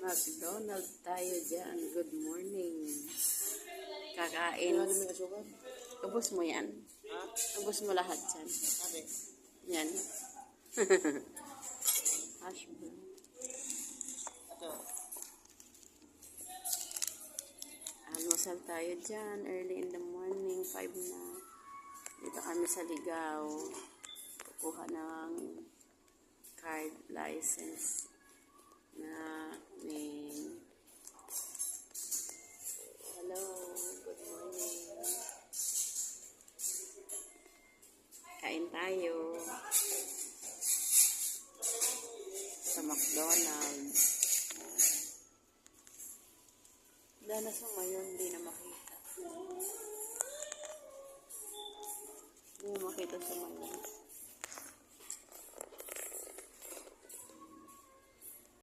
McDonald tayo dyan. Good morning. Kakain. Ubus mo yan? Ubus mo lahat dyan. Yan. Hash brown. Almusal tayo dyan. Early in the morning. 5 na. Dito kami sa Ligaw. Kukuha ng card license na name. Hello, good morning. Kain tayo sa McDonald's. Dala sa ngayon, hindi na makita. Hindi na makita sa ngayon.